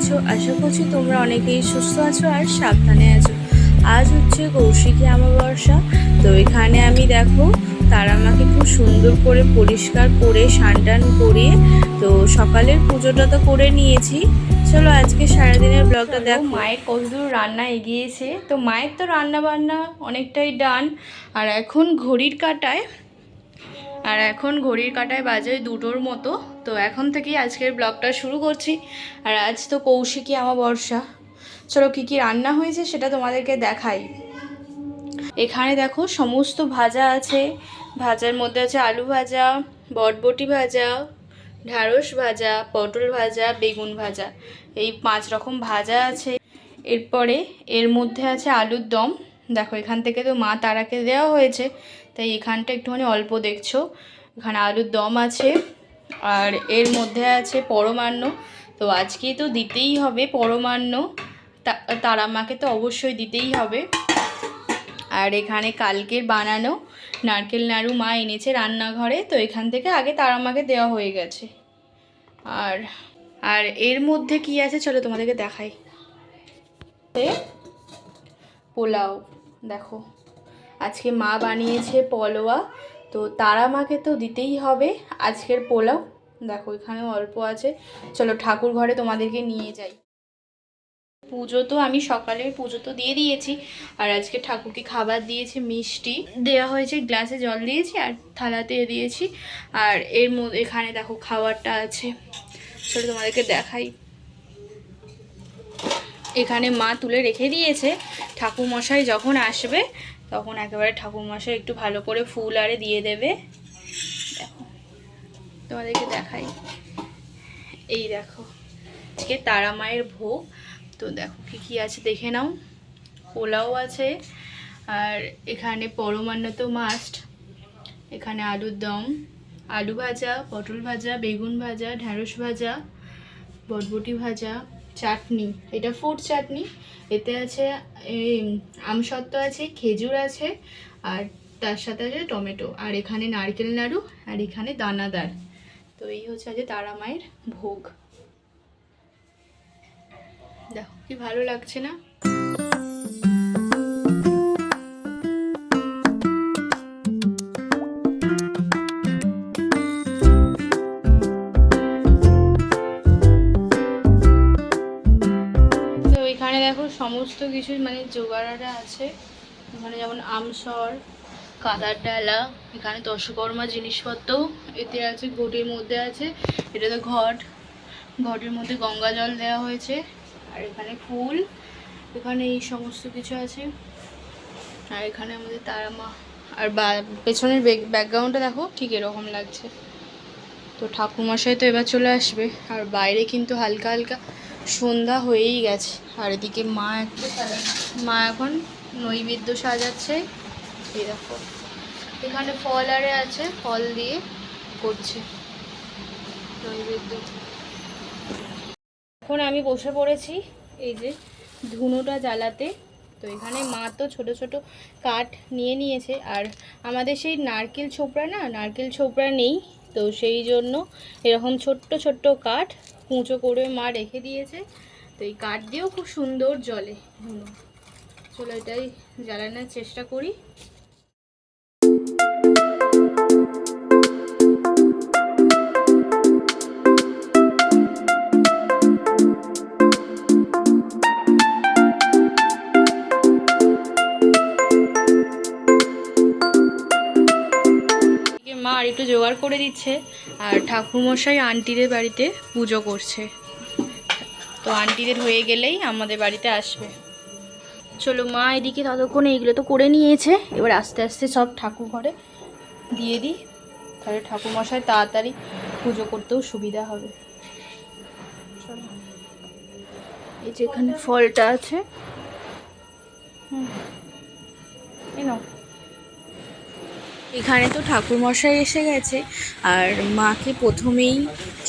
আছো? আশা করছি তোমরা অনেকেই সুস্থ আছো আর সাবধানে আছো। আজ হচ্ছে কৌশিকী অমাবস্যা। তো এখানে আমি দেখো তারা মাকে খুব সুন্দর করে পরিষ্কার করে স্নান করিয়ে তো সকালের পুজোটা তো করে নিয়েছি। চলো আজকে সারাদিনের ব্লগটা দেখো। মায়ের কতদূর রান্না এগিয়েছে। তো মায়ের তো রান্না বান্না অনেকটাই ডান। আর এখন ঘড়ির কাঁটায় বাজে 2টোর মতো। তো এখন থেকেই আজকের ব্লগটা শুরু করছি। আর আজ তো কৌশিকী অমাবস্যা। চলো কী কী রান্না হয়েছে সেটা তোমাদেরকে দেখাই। এখানে দেখো সমস্ত ভাজা আছে। ভাজার মধ্যে আছে আলু ভাজা, বটবটি ভাজা, ঢ্যাঁড়স ভাজা, পটল ভাজা, বেগুন ভাজা, এই 5 রকম ভাজা আছে। এরপরে এর মধ্যে আছে আলুর দম। দেখো এখান থেকে তো মা তারাকে দেওয়া হয়েছে, তাই এখানটা একটুখানি অল্প দেখছো। এখানে আলুর দম আছে। আর এর মধ্যে আছে পরমান্ন। তো আজকে তো দিতেই হবে পরমান্ন, তারা মাকে তো অবশ্যই দিতেই হবে। আর এখানে কালকের বানানো নারকেল নাড়ু মা এনেছে রান্নাঘরে, তো এখান থেকে আগে তারা মাকে দেওয়া হয়ে গেছে। আর আর এর মধ্যে কি আছে চলো তোমাদেরকে দেখাই। পোলাও দেখো, আজকে মা বানিয়েছে পোলোয়া, তো তারা মাকে তো দিতেই হবে আজকের পোলাও। দেখো এখানেও অল্প আছে। চলো ঠাকুর ঘরে তোমাদেরকে নিয়ে যাই। পুজো তো আমি সকালের পুজো তো দিয়ে দিয়েছি। আর আজকে ঠাকুরকে খাবার দিয়েছি, মিষ্টি দেওয়া হয়েছে, গ্লাসে জল দিয়েছি আর থালাতে দিয়েছি। আর এর মধ্যে এখানে দেখো খাবারটা আছে, চলো তোমাদেরকে দেখাই। এখানে মা তুলে রেখে দিয়েছে, ঠাকুরমশাই যখন আসবে তখন একেবারে ঠাকুরমশাই একটু ভালো করে ফুল আরে দিয়ে দেবে। দেখো তোমাদেরকে দেখাই, এই দেখো আজকে তারা মায়ের ভোগ। তো দেখো কী কী আছে দেখে নাও। পোলাও আছে, আর এখানে পরমান্ন তো মাস্ট। এখানে আলুর দম, আলু ভাজা, পটল ভাজা, বেগুন ভাজা, ঢ্যাঁড়স ভাজা, বটবটি ভাজা, চাটনি, এটা ফুড চাটনি। এতে আছে আমসত্ত্ব আছে, খেজুর আছে, আর তার সাথে আছে টমেটো। আর এখানে নারকেল নাড়ু, আর এখানে দানাদার। তো এই হচ্ছে আজ তারা মায়ের ভোগ। দেখো কি ভালো লাগছে না? তো এখানে দেখো সমস্ত কিছু মানে জোগাড়াটা আছে। এখানে যেমন আমসর, কাদার ডালা, এখানে দশকর্মা জিনিসপত্র, এতে আছে ঘটির মধ্যে আছে, এটা তো ঘটের মধ্যে গঙ্গা জল দেওয়া হয়েছে। আর এখানে ফুল, এখানে এই সমস্ত কিছু আছে। আর এখানে আমাদের তারা মা। আর পেছনের ব্যাকগ্রাউন্ডটা দেখো ঠিক এরকম লাগছে। তো ঠাকুরমশাই তো এবার চলে আসবে। আর বাইরে কিন্তু হালকা হালকা সন্ধ্যা হয়েই গেছে। আর এদিকে মা এখন নৈবেদ্য সাজাচ্ছে। এই দেখো এখানে ফল আরে আছে, ফল দিয়ে করছে নৈবেদ্য। এখন আমি বসে পড়েছি এই যে ধুনোটা জ্বালাতে। তো এখানে মা তো ছোট ছোট কাঠ নিয়ে নিয়েছে। আর আমাদের সেই নারকেল ছোবড়া নেই, তো সেই জন্য এরকম ছোট্ট ছোট্ট কাঠ কুঁচো করে মা রেখে দিয়েছে। তো এই কাঠ দিয়েও খুব সুন্দর জ্বলে ধুনো। চলো এটাই জ্বালানোর চেষ্টা করি। মা আর একটু জোগাড় করে দিচ্ছে। আর ঠাকুরমশাই আন্টিদের বাড়িতে পুজো করছে। তো আন্টিদের হয়ে গেলেই আমাদের বাড়িতে আসবে। চলো মা এদিকে ততক্ষণে এগুলো তো করে নিয়েছে, এবার আস্তে আস্তে সব ঠাকুর ঘরে দিয়ে দিই, তাহলে ঠাকুরমশাই তাড়াতাড়ি পুজো করতেও সুবিধা হবে। চলো এই যে এখানে ফলটা আছে, এখানে তো ঠাকুরমশাই এসে গেছে। আর মাকে প্রথমেই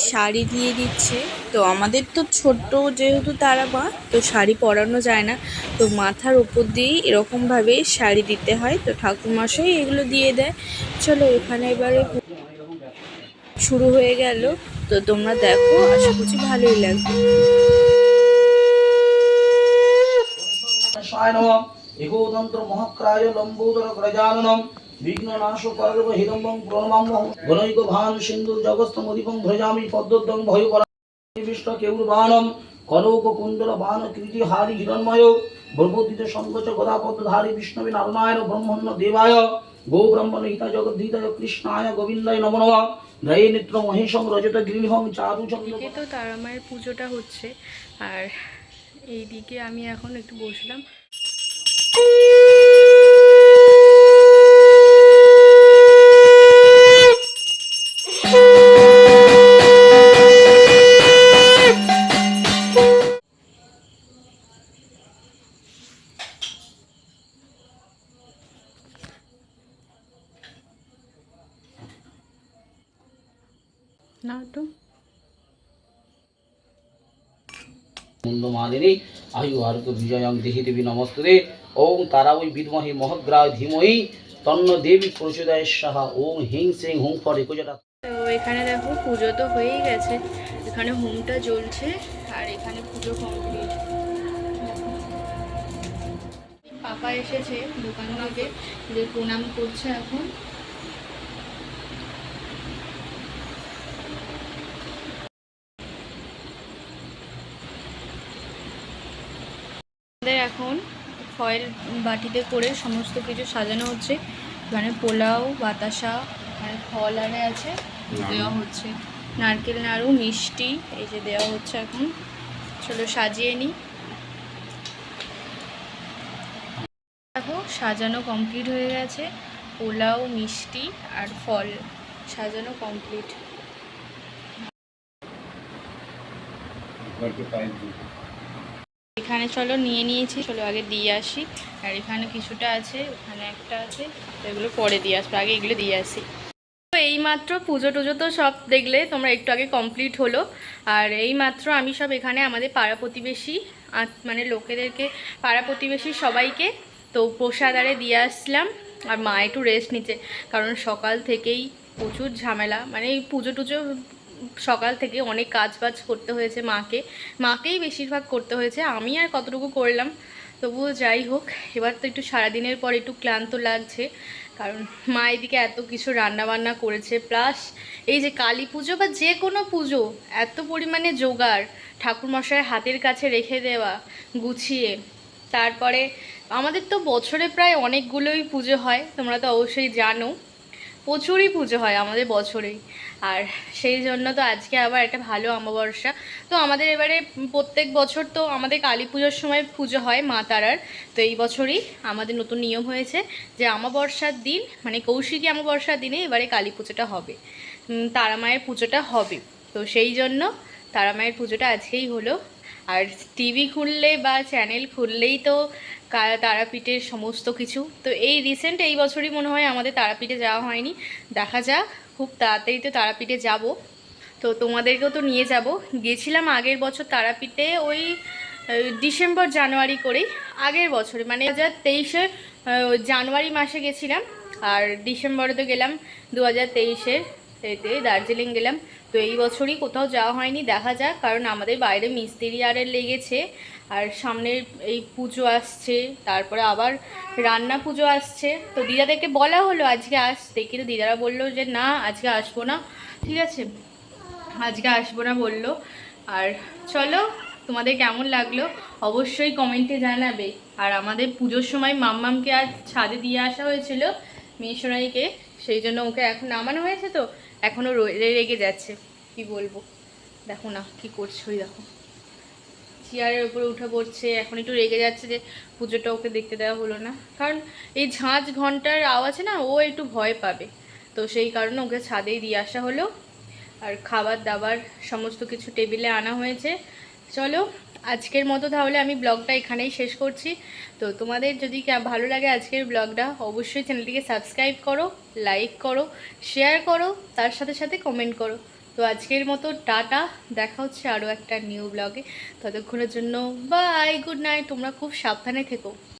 শাড়ি দিয়ে দিচ্ছে। তো আমাদের তো ছোট্ট যেহেতু তারা মা, তো শাড়ি পরানো যায় না, তো মাথার উপর দিয়েই এরকমভাবে শাড়ি দিতে হয়। তো ঠাকুরমশাই এগুলো দিয়ে দেয়। চলো এখানে এবারে শুরু হয়ে গেল। তো তোমরা দেখো, আশা করছি ভালোই লাগবে। মহাকায় নমঃ এकोदंत्र মহাক্রায় লম্বোদর গ্রজাননম বিঘ্ননাশ করব হিরম্বং প্রণমাম্যহং গণৈক ভান সিন্ধুর জগস্তমদীপং ভ্রজামি পদ্মদ্বং ভয়পরা বিষ্ণ কেউরবাণম কনক কুণ্ডল বাণ কৃতি হারি হিরণ্ময় ব্রহ্মোদিত সংকোচ গদাপদ্মধারী বিষ্ণবে নারায়ণ ব্রহ্মণ্য দেবায় গো ব্রহ্মণ হিতা জগদ্ধিতায় কৃষ্ণায় গোবিন্দায় নমো নমঃ গায়ে নেত্র মহেশং রজত গৃহং চারুচন্দ্র। তো তারা মায়ের পুজোটা হচ্ছে আর এইদিকে আমি এখন একটু বসলাম। না তো মুন্ডমালিনী আয়ু আরোগ্য বিজয়ং দেহি দেবী নমস্তুতে ওম তারাবৈ বিদ্মহে মহগ্রায় ধীমহি তন্ন দেবী প্রচোদয়াৎ স্বাহা ওম হিং সিং হুং ফর 21টা। তো এখানে দেখো পুজো তো হয়েই গেছে, এখানে হোমটা জ্বলছে আর এখানে পুজো কমপ্লিট। পাপা এসেছে দোকান থেকে, যে প্রণাম করছে এখন। এখন ফয়েল বাটিতে করে সমস্ত কিছু সাজানো হচ্ছে। এখানে পোলাও, বাতাসা, এখানে ফল আরে আছে দেওয়া হচ্ছে, নারকেল নাড়ু, মিষ্টি এই যে দেওয়া হচ্ছে এখন। চলো সাজিয়ে নিই। দেখো সাজানো কমপ্লিট হয়ে গেছে, পোলাও, মিষ্টি আর ফল সাজানো কমপ্লিট। এখানে চলো নিয়ে নিয়েছি, চলো আগে দিয়ে আসি। আর এখানে কিছুটা আছে, ওখানে একটা আছে, এগুলো পরে দিয়ে আসবো, আগে এগুলো দিয়ে আসি। তো এইমাত্র পুজো টুজো তো সব দেখলে তোমরা, একটু আগে কমপ্লিট হলো। আর এইমাত্র আমি সব এখানে আমাদের পাড়া প্রতিবেশী মানে লোকেদেরকে, পাড়া প্রতিবেশী সবাইকে তো প্রসাদ আরে দিয়ে আসলাম। আর মা একটু রেস্ট নিচ্ছে, কারণ সকাল থেকেই প্রচুর ঝামেলা, মানে এই পুজো টুজো সকাল থেকে অনেক কাজ বাজ করতে হয়েছে মাকেই বেশিরভাগ করতে হয়েছে, আমি আর কতটুকু করলাম। তবুও যাই হোক, এবার তো একটু সারাদিনের পর একটু ক্লান্ত লাগছে, কারণ মা এদিকে এত কিছু রান্নাবান্না করেছে, প্লাস এই যে কালী পুজো বা যে কোনো পুজো এত পরিমাণে জোগাড়, ঠাকুরমশাইয়ের হাতের কাছে রেখে দেওয়া গুছিয়ে। তারপরে আমাদের তো বছরে প্রায় অনেকগুলোই পুজো হয়, তোমরা তো অবশ্যই জানো, প্রচুরই পুজো হয় আমাদের বছরেই। আর সেই জন্য তো আজকে আবার একটা ভালো অমাবস্যা। তো আমাদের এবারে প্রত্যেক বছর তো আমাদের কালী পুজোর সময় পুজো হয় মা তারার। তো এই বছরই আমাদের নতুন নিয়ম হয়েছে যে অমাবস্যার দিন, মানে কৌশিকী অমাবস্যার দিনে এবারে কালী পুজোটা হবে, তারা মায়ের পুজোটা হবে। তো সেই জন্য তারা মায়ের পুজোটা আজকেই হলো। আর টিভি খুললে বা চ্যানেল খুললেই তো তারাপীঠের সমস্ত কিছু। তো এই রিসেন্ট এই বছরই মনে হয় আমাদের তারাপীঠে যাওয়া হয়নি, দেখা যাক খুব তাড়াতাড়ি তো তারাপীঠে যাব। তো তোমাদেরকেও তো নিয়ে যাব। গেছিলাম আগের বছর তারাপীঠে ওই ডিসেম্বর জানুয়ারি করেই, আগের বছরে মানে 2023-এ জানুয়ারি মাসে গেছিলাম। আর ডিসেম্বরে তো গেলাম 2023-এর এতে দার্জিলিং গেলাম। তো এই বছরই কোথাও যাওয়া হয়নি, দেখা যাক, কারণ আমাদের বাইরে মিস্ত্রি আরে লেগেছে। আর সামনের এই পুজো আসছে, তারপরে আবার রান্না পুজো আসছে। তো দিদাদেরকে বলা হলো আজকে আসতে, কিন্তু দিদারা বললো যে না আজকে আসবো না, ঠিক আছে আজকে আসবো না বললো। আর চলো তোমাদের কেমন লাগলো অবশ্যই কমেন্টে জানাবে। আর আমাদের পুজোর সময় মাম্মামকে আজ ছাদে দিয়ে আসা হয়েছিল মেশরাইকে, সেই জন্য ওকে এখন নামানো হয়েছে, তো এখনও রেগে যাচ্ছে, কি বলবো। দেখো না কি করছে, ওই দেখো চেয়ারের উপরে উঠে পড়ছে, এখন একটু রেগে যাচ্ছে যে পুজোটা ওকে দেখতে দেওয়া হলো না, কারণ এই ঝাঁঝ ঘন্টার আওয়াজে না ও একটু ভয় পাবে। তো সেই কারণে ওকে ছাদেই দিয়ে আসা হলো। আর খাবার দাবার সমস্ত কিছু টেবিলে আনা হয়েছে। চলো আজকের মতো তাহলে আমি ব্লগটা এখানেই শেষ করছি। তো তোমাদের যদি ভালো লাগে আজকের ব্লগটা, অবশ্যই চ্যানেলটিকে সাবস্ক্রাইব করো, লাইক করো, শেয়ার করো, তার সাথে সাথে কমেন্ট করো। তো আজকের মতো টাটা, দেখা হচ্ছে আরও একটা নিউ ব্লগে। ততক্ষণের জন্য বাই, গুড নাইট, তোমরা খুব সাবধানে থেকো।